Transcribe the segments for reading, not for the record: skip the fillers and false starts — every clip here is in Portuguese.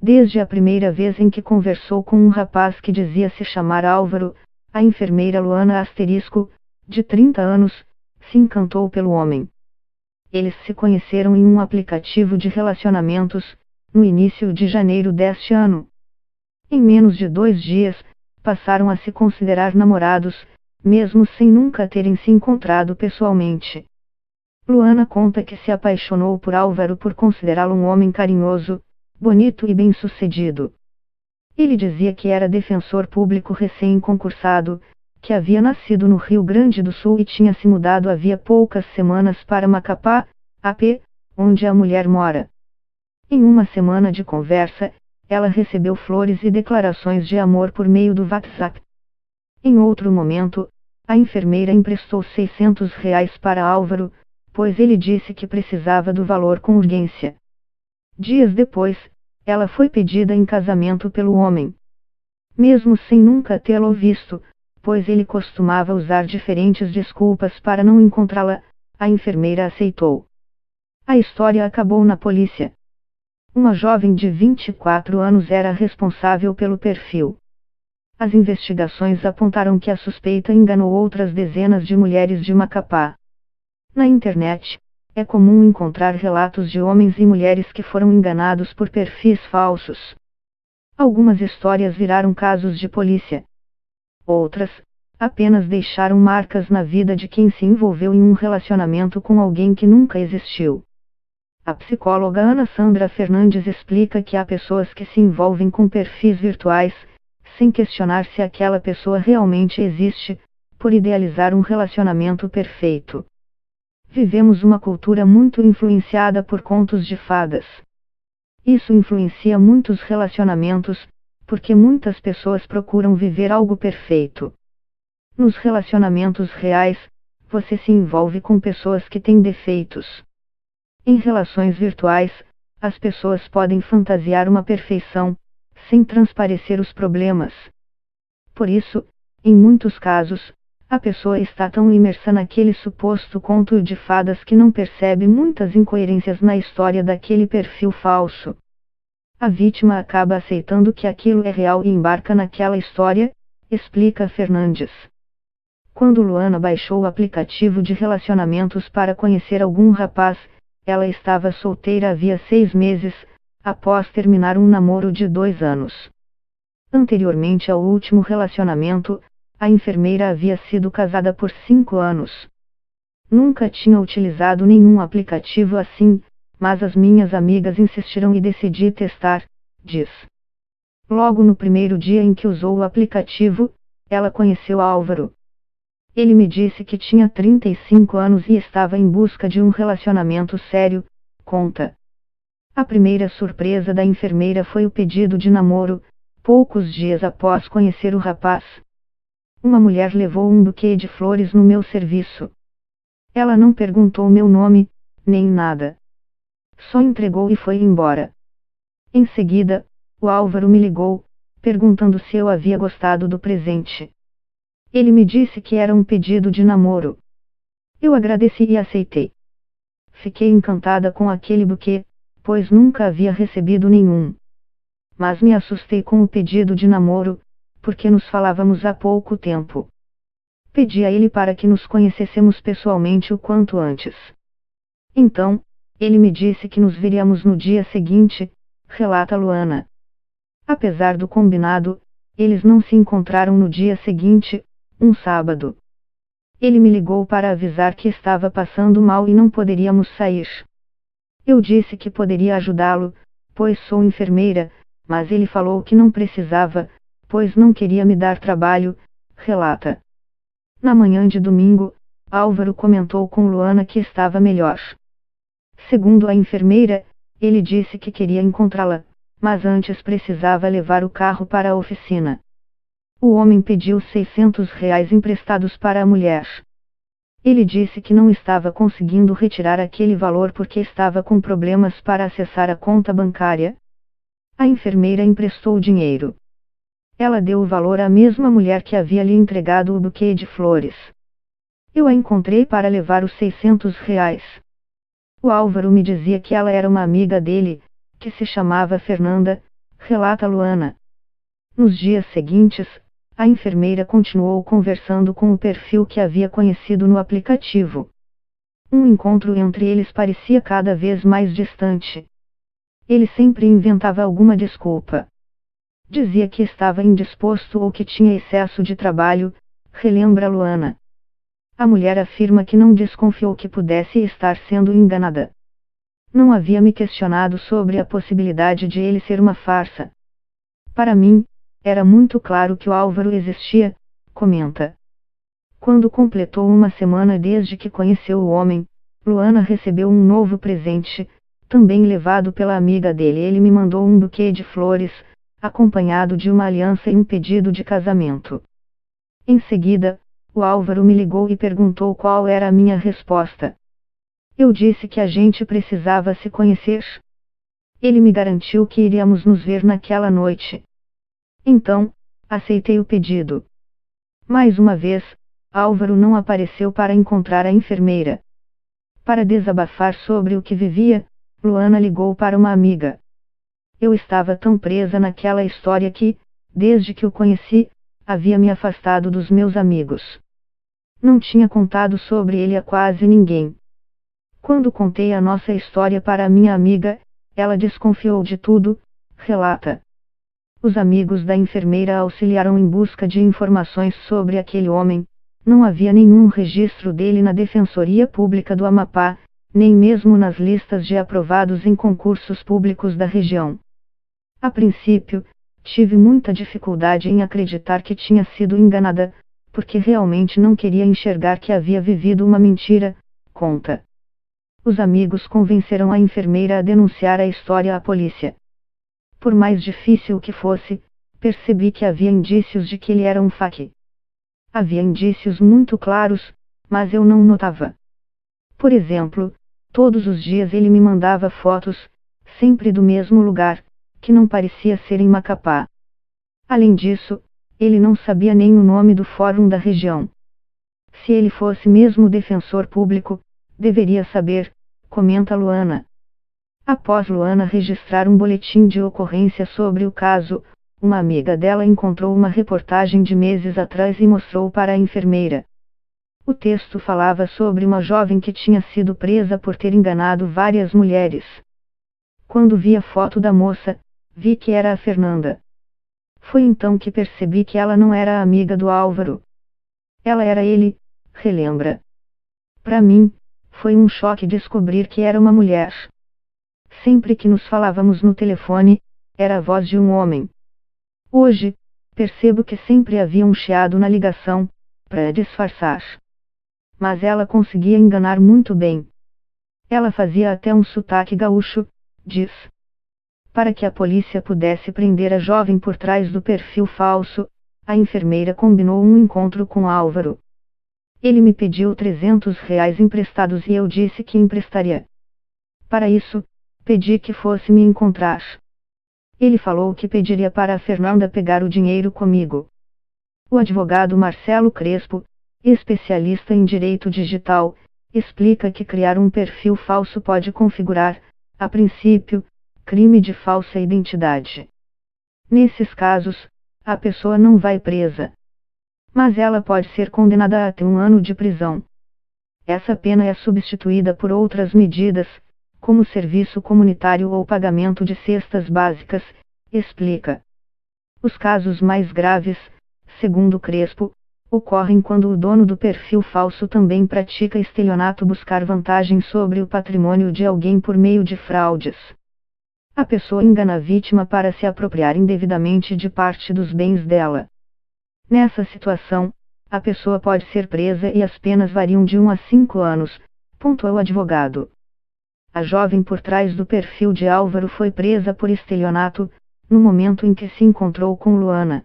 Desde a primeira vez em que conversou com um rapaz que dizia se chamar Álvaro, a enfermeira Luana de 30 anos, se encantou pelo homem. Eles se conheceram em um aplicativo de relacionamentos, no início de janeiro deste ano. Em menos de 2 dias, passaram a se considerar namorados, mesmo sem nunca terem se encontrado pessoalmente. Luana conta que se apaixonou por Álvaro por considerá-lo um homem carinhoso, bonito e bem-sucedido. Ele dizia que era defensor público recém-concursado, que havia nascido no Rio Grande do Sul e tinha se mudado havia poucas semanas para Macapá, AP, onde a mulher mora. Em uma semana de conversa, ela recebeu flores e declarações de amor por meio do WhatsApp. Em outro momento, a enfermeira emprestou R$ 600 para Álvaro, pois ele disse que precisava do valor com urgência. Dias depois, ela foi pedida em casamento pelo homem. Mesmo sem nunca tê-lo visto, pois ele costumava usar diferentes desculpas para não encontrá-la, a enfermeira aceitou. A história acabou na polícia. Uma jovem de 24 anos era responsável pelo perfil. As investigações apontaram que a suspeita enganou outras dezenas de mulheres de Macapá. Na internet, é comum encontrar relatos de homens e mulheres que foram enganados por perfis falsos. Algumas histórias viraram casos de polícia. Outras, apenas deixaram marcas na vida de quem se envolveu em um relacionamento com alguém que nunca existiu. A psicóloga Ana Sandra Fernandes explica que há pessoas que se envolvem com perfis virtuais, sem questionar se aquela pessoa realmente existe, por idealizar um relacionamento perfeito. Vivemos uma cultura muito influenciada por contos de fadas. Isso influencia muitos relacionamentos, porque muitas pessoas procuram viver algo perfeito. Nos relacionamentos reais, você se envolve com pessoas que têm defeitos. Em relações virtuais, as pessoas podem fantasiar uma perfeição, sem transparecer os problemas. Por isso, em muitos casos, a pessoa está tão imersa naquele suposto conto de fadas que não percebe muitas incoerências na história daquele perfil falso. A vítima acaba aceitando que aquilo é real e embarca naquela história, explica Fernandes. Quando Luana baixou o aplicativo de relacionamentos para conhecer algum rapaz, ela estava solteira havia 6 meses, após terminar um namoro de 2 anos. Anteriormente ao último relacionamento, a enfermeira havia sido casada por 5 anos. Nunca tinha utilizado nenhum aplicativo assim, mas as minhas amigas insistiram e decidi testar, diz. Logo no primeiro dia em que usou o aplicativo, ela conheceu Álvaro. Ele me disse que tinha 35 anos e estava em busca de um relacionamento sério, conta. A primeira surpresa da enfermeira foi o pedido de namoro, poucos dias após conhecer o rapaz. Uma mulher levou um buquê de flores no meu serviço. Ela não perguntou meu nome, nem nada. Só entregou e foi embora. Em seguida, o Álvaro me ligou, perguntando se eu havia gostado do presente. Ele me disse que era um pedido de namoro. Eu agradeci e aceitei. Fiquei encantada com aquele buquê, pois nunca havia recebido nenhum. Mas me assustei com o pedido de namoro, porque nos falávamos há pouco tempo. Pedi a ele para que nos conhecêssemos pessoalmente o quanto antes. Então, ele me disse que nos veríamos no dia seguinte, relata Luana. Apesar do combinado, eles não se encontraram no dia seguinte, um sábado. Ele me ligou para avisar que estava passando mal e não poderíamos sair. Eu disse que poderia ajudá-lo, pois sou enfermeira, mas ele falou que não precisava, pois não queria me dar trabalho, relata. Na manhã de domingo, Álvaro comentou com Luana que estava melhor. Segundo a enfermeira, ele disse que queria encontrá-la, mas antes precisava levar o carro para a oficina. O homem pediu R$ 600 emprestados para a mulher. Ele disse que não estava conseguindo retirar aquele valor porque estava com problemas para acessar a conta bancária. A enfermeira emprestou o dinheiro. Ela deu o valor à mesma mulher que havia lhe entregado o buquê de flores. Eu a encontrei para levar os R$ 600. O Álvaro me dizia que ela era uma amiga dele, que se chamava Fernanda, relata Luana. Nos dias seguintes, a enfermeira continuou conversando com o perfil que havia conhecido no aplicativo. Um encontro entre eles parecia cada vez mais distante. Ele sempre inventava alguma desculpa. Dizia que estava indisposto ou que tinha excesso de trabalho, relembra Luana. A mulher afirma que não desconfiou que pudesse estar sendo enganada. Não havia me questionado sobre a possibilidade de ele ser uma farsa. Para mim, era muito claro que o Álvaro existia, comenta. Quando completou uma semana desde que conheceu o homem, Luana recebeu um novo presente, também levado pela amiga dele. Ele me mandou um buquê de flores, acompanhado de uma aliança e um pedido de casamento. Em seguida, o Álvaro me ligou e perguntou qual era a minha resposta. Eu disse que a gente precisava se conhecer. Ele me garantiu que iríamos nos ver naquela noite. Então, aceitei o pedido. Mais uma vez, Álvaro não apareceu para encontrar a enfermeira. Para desabafar sobre o que vivia, Luana ligou para uma amiga. Eu estava tão presa naquela história que, desde que o conheci, havia me afastado dos meus amigos. Não tinha contado sobre ele a quase ninguém. Quando contei a nossa história para a minha amiga, ela desconfiou de tudo, relata. Os amigos da enfermeira auxiliaram em busca de informações sobre aquele homem. Não havia nenhum registro dele na Defensoria Pública do Amapá, nem mesmo nas listas de aprovados em concursos públicos da região. A princípio, tive muita dificuldade em acreditar que tinha sido enganada, porque realmente não queria enxergar que havia vivido uma mentira, conta. Os amigos convenceram a enfermeira a denunciar a história à polícia. Por mais difícil que fosse, percebi que havia indícios de que ele era um fake. Havia indícios muito claros, mas eu não notava. Por exemplo, todos os dias ele me mandava fotos, sempre do mesmo lugar, que não parecia ser em Macapá. Além disso, ele não sabia nem o nome do fórum da região. Se ele fosse mesmo defensor público, deveria saber, comenta Luana. Após Luana registrar um boletim de ocorrência sobre o caso, uma amiga dela encontrou uma reportagem de meses atrás e mostrou para a enfermeira. O texto falava sobre uma jovem que tinha sido presa por ter enganado várias mulheres. Quando vi a foto da moça, vi que era a Fernanda. Foi então que percebi que ela não era a amiga do Álvaro. Ela era ele, relembra. Para mim, foi um choque descobrir que era uma mulher. Sempre que nos falávamos no telefone, era a voz de um homem. Hoje, percebo que sempre havia um chiado na ligação, para disfarçar. Mas ela conseguia enganar muito bem. Ela fazia até um sotaque gaúcho, diz. Para que a polícia pudesse prender a jovem por trás do perfil falso, a enfermeira combinou um encontro com Álvaro. Ele me pediu R$ 300 emprestados e eu disse que emprestaria. Para isso, pedi que fosse me encontrar. Ele falou que pediria para a Fernanda pegar o dinheiro comigo. O advogado Marcelo Crespo, especialista em direito digital, explica que criar um perfil falso pode configurar, a princípio, crime de falsa identidade. Nesses casos, a pessoa não vai presa. Mas ela pode ser condenada a até 1 ano de prisão. Essa pena é substituída por outras medidas, como serviço comunitário ou pagamento de cestas básicas, explica. Os casos mais graves, segundo Crespo, ocorrem quando o dono do perfil falso também pratica estelionato, buscar vantagem sobre o patrimônio de alguém por meio de fraudes. A pessoa engana a vítima para se apropriar indevidamente de parte dos bens dela. Nessa situação, a pessoa pode ser presa e as penas variam de 1 a 5 anos, pontuou o advogado. A jovem por trás do perfil de Álvaro foi presa por estelionato, no momento em que se encontrou com Luana.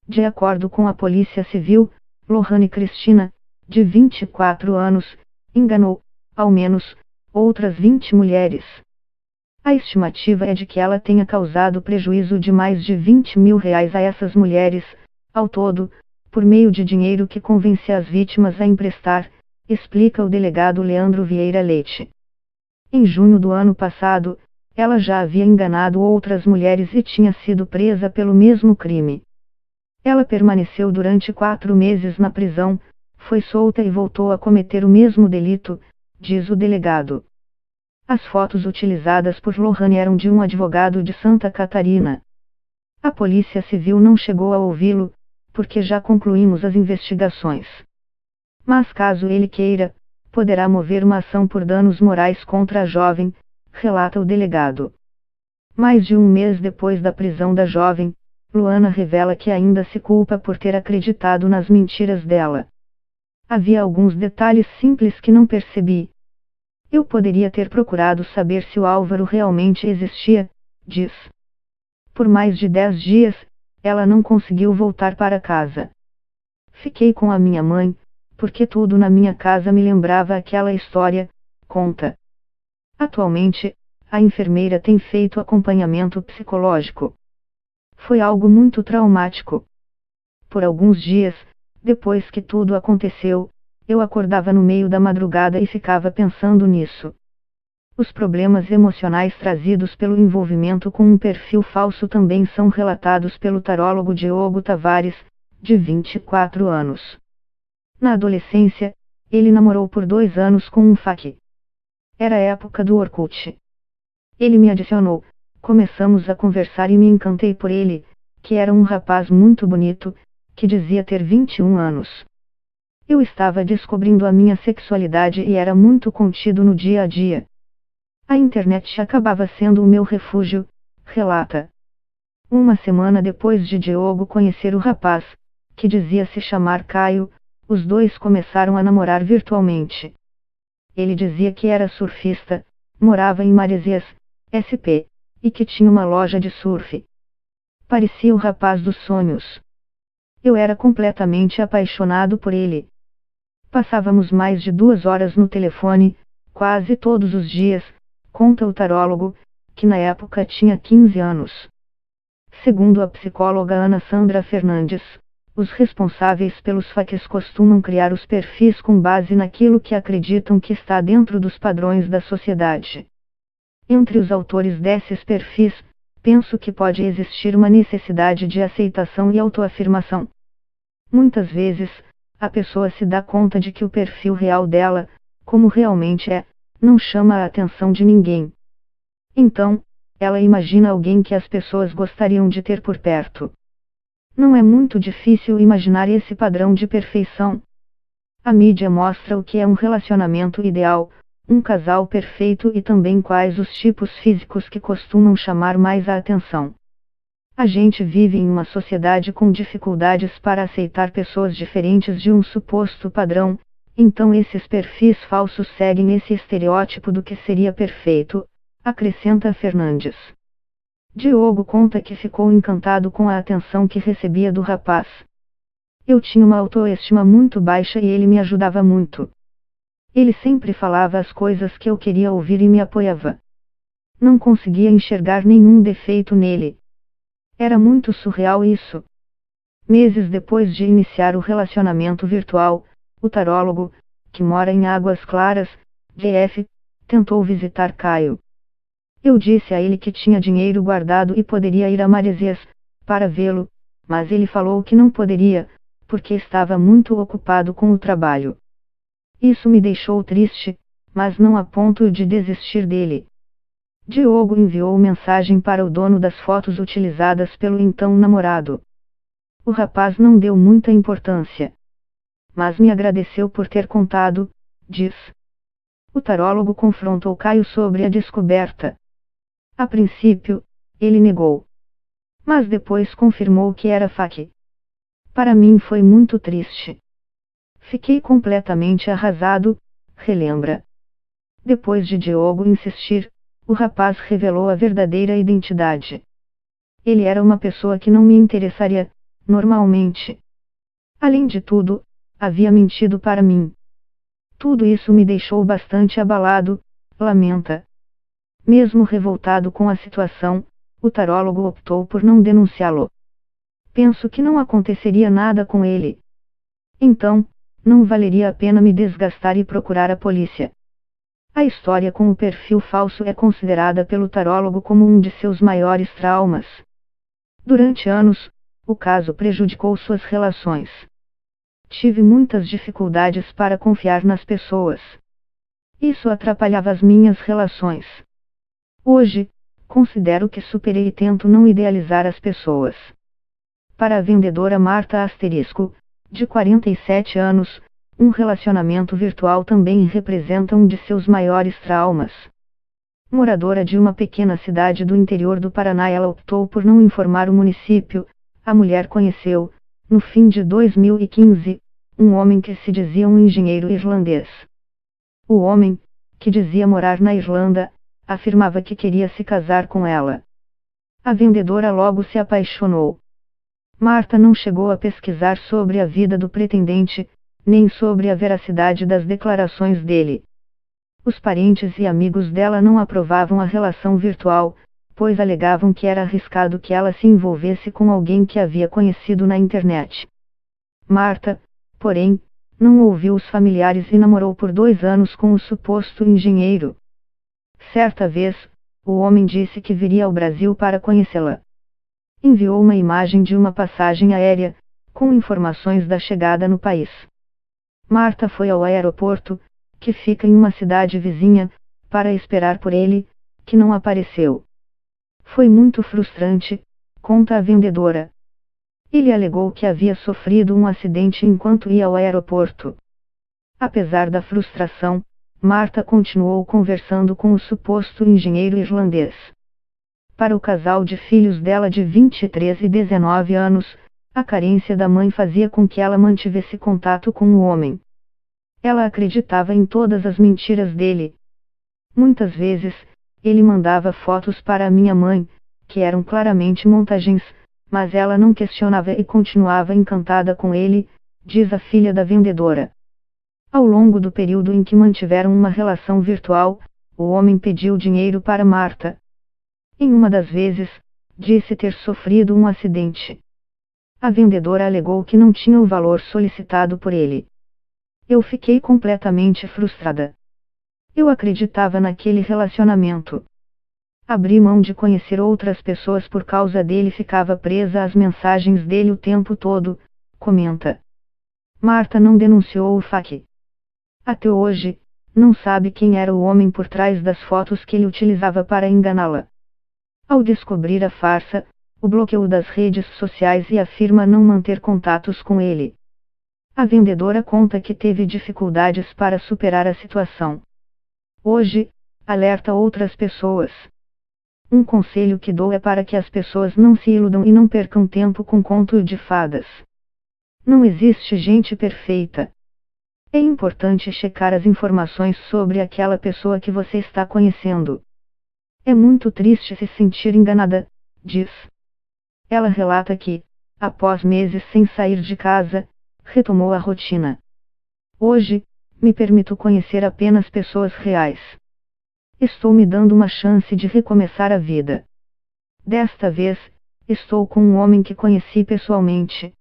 De acordo com a Polícia Civil, Lohane Cristina, de 24 anos, enganou, ao menos, outras 20 mulheres. A estimativa é de que ela tenha causado prejuízo de mais de R$ 20.000 a essas mulheres, ao todo, por meio de dinheiro que convence as vítimas a emprestar, explica o delegado Leandro Vieira Leite. Em junho do ano passado, Ela já havia enganado outras mulheres e tinha sido presa pelo mesmo crime. Ela permaneceu durante 4 meses na prisão, foi solta e voltou a cometer o mesmo delito, diz o delegado. As fotos utilizadas por Lohane eram de um advogado de Santa Catarina. A Polícia Civil não chegou a ouvi-lo, porque já concluímos as investigações. Mas caso ele queira, poderá mover uma ação por danos morais contra a jovem, relata o delegado. Mais de um mês depois da prisão da jovem, Luana revela que ainda se culpa por ter acreditado nas mentiras dela. Havia alguns detalhes simples que não percebi. Eu poderia ter procurado saber se o Álvaro realmente existia, diz. Por mais de 10 dias, ela não conseguiu voltar para casa. Fiquei com a minha mãe, porque tudo na minha casa me lembrava aquela história, conta. Atualmente, a enfermeira tem feito acompanhamento psicológico. Foi algo muito traumático. Por alguns dias, depois que tudo aconteceu, eu acordava no meio da madrugada e ficava pensando nisso. Os problemas emocionais trazidos pelo envolvimento com um perfil falso também são relatados pelo tarólogo Diogo Tavares, de 24 anos. Na adolescência, ele namorou por 2 anos com um fake. Era a época do Orkut. Ele me adicionou, começamos a conversar e me encantei por ele, que era um rapaz muito bonito, que dizia ter 21 anos. Eu estava descobrindo a minha sexualidade e era muito contido no dia a dia. A internet acabava sendo o meu refúgio, relata. Uma semana depois de Diogo conhecer o rapaz, que dizia se chamar Caio, os dois começaram a namorar virtualmente. Ele dizia que era surfista, morava em Maresias, SP, e que tinha uma loja de surf. Parecia o rapaz dos sonhos. Eu era completamente apaixonado por ele. Passávamos mais de 2 horas no telefone, quase todos os dias, conta o tarólogo, que na época tinha 15 anos. Segundo a psicóloga Ana Sandra Fernandes, os responsáveis pelos fakes costumam criar os perfis com base naquilo que acreditam que está dentro dos padrões da sociedade. Entre os autores desses perfis, penso que pode existir uma necessidade de aceitação e autoafirmação. Muitas vezes, a pessoa se dá conta de que o perfil real dela, como realmente é, não chama a atenção de ninguém. Então, ela imagina alguém que as pessoas gostariam de ter por perto. Não é muito difícil imaginar esse padrão de perfeição. A mídia mostra o que é um relacionamento ideal, um casal perfeito e também quais os tipos físicos que costumam chamar mais a atenção. A gente vive em uma sociedade com dificuldades para aceitar pessoas diferentes de um suposto padrão, então esses perfis falsos seguem esse estereótipo do que seria perfeito, acrescenta Fernandes. Diogo conta que ficou encantado com a atenção que recebia do rapaz. Eu tinha uma autoestima muito baixa e ele me ajudava muito. Ele sempre falava as coisas que eu queria ouvir e me apoiava. Não conseguia enxergar nenhum defeito nele. Era muito surreal isso. Meses depois de iniciar o relacionamento virtual, o tarólogo, que mora em Águas Claras, DF, tentou visitar Caio. Eu disse a ele que tinha dinheiro guardado e poderia ir a Maresias, para vê-lo, mas ele falou que não poderia, porque estava muito ocupado com o trabalho. Isso me deixou triste, mas não a ponto de desistir dele. Diogo enviou mensagem para o dono das fotos utilizadas pelo então namorado. O rapaz não deu muita importância, mas me agradeceu por ter contado, diz. O tarólogo confrontou Caio sobre a descoberta. A princípio, ele negou. Mas depois confirmou que era fake. Para mim foi muito triste. Fiquei completamente arrasado, relembra. Depois de Diogo insistir, o rapaz revelou a verdadeira identidade. Ele era uma pessoa que não me interessaria, normalmente. Além de tudo, havia mentido para mim. Tudo isso me deixou bastante abalado, lamenta. Mesmo revoltado com a situação, o tarólogo optou por não denunciá-lo. Penso que não aconteceria nada com ele. Então, não valeria a pena me desgastar e procurar a polícia. A história com o perfil falso é considerada pelo tarólogo como um de seus maiores traumas. Durante anos, o caso prejudicou suas relações. Tive muitas dificuldades para confiar nas pessoas. Isso atrapalhava as minhas relações. Hoje, considero que superei e tento não idealizar as pessoas. Para a vendedora Marta Asterisco, de 47 anos, um relacionamento virtual também representa um de seus maiores traumas. Moradora de uma pequena cidade do interior do Paraná, ela optou por não informar o município. A mulher conheceu, no fim de 2015, um homem que se dizia um engenheiro irlandês. O homem, que dizia morar na Irlanda, afirmava que queria se casar com ela. A vendedora logo se apaixonou. Marta não chegou a pesquisar sobre a vida do pretendente, nem sobre a veracidade das declarações dele. Os parentes e amigos dela não aprovavam a relação virtual, pois alegavam que era arriscado que ela se envolvesse com alguém que havia conhecido na internet. Marta, porém, não ouviu os familiares e namorou por 2 anos com o suposto engenheiro. Certa vez, o homem disse que viria ao Brasil para conhecê-la. Enviou uma imagem de uma passagem aérea, com informações da chegada no país. Marta foi ao aeroporto, que fica em uma cidade vizinha, para esperar por ele, que não apareceu. Foi muito frustrante, conta a vendedora. Ele alegou que havia sofrido um acidente enquanto ia ao aeroporto. Apesar da frustração, Marta continuou conversando com o suposto engenheiro irlandês. Para o casal de filhos dela de 23 e 19 anos, a carência da mãe fazia com que ela mantivesse contato com o homem. Ela acreditava em todas as mentiras dele. Muitas vezes, ele mandava fotos para a minha mãe, que eram claramente montagens, mas ela não questionava e continuava encantada com ele, diz a filha da vendedora. Ao longo do período em que mantiveram uma relação virtual, o homem pediu dinheiro para Marta. Em uma das vezes, disse ter sofrido um acidente. A vendedora alegou que não tinha o valor solicitado por ele. Eu fiquei completamente frustrada. Eu acreditava naquele relacionamento. Abri mão de conhecer outras pessoas por causa dele e ficava presa às mensagens dele o tempo todo, comenta. Marta não denunciou o FAQ. Até hoje, não sabe quem era o homem por trás das fotos que ele utilizava para enganá-la. Ao descobrir a farsa, o bloqueou das redes sociais e afirma não manter contatos com ele. A vendedora conta que teve dificuldades para superar a situação. Hoje, alerta outras pessoas. Um conselho que dou é para que as pessoas não se iludam e não percam tempo com conto de fadas. Não existe gente perfeita. É importante checar as informações sobre aquela pessoa que você está conhecendo. É muito triste se sentir enganada, diz. Ela relata que, após meses sem sair de casa, retomou a rotina. Hoje, me permito conhecer apenas pessoas reais. Estou me dando uma chance de recomeçar a vida. Desta vez, estou com um homem que conheci pessoalmente.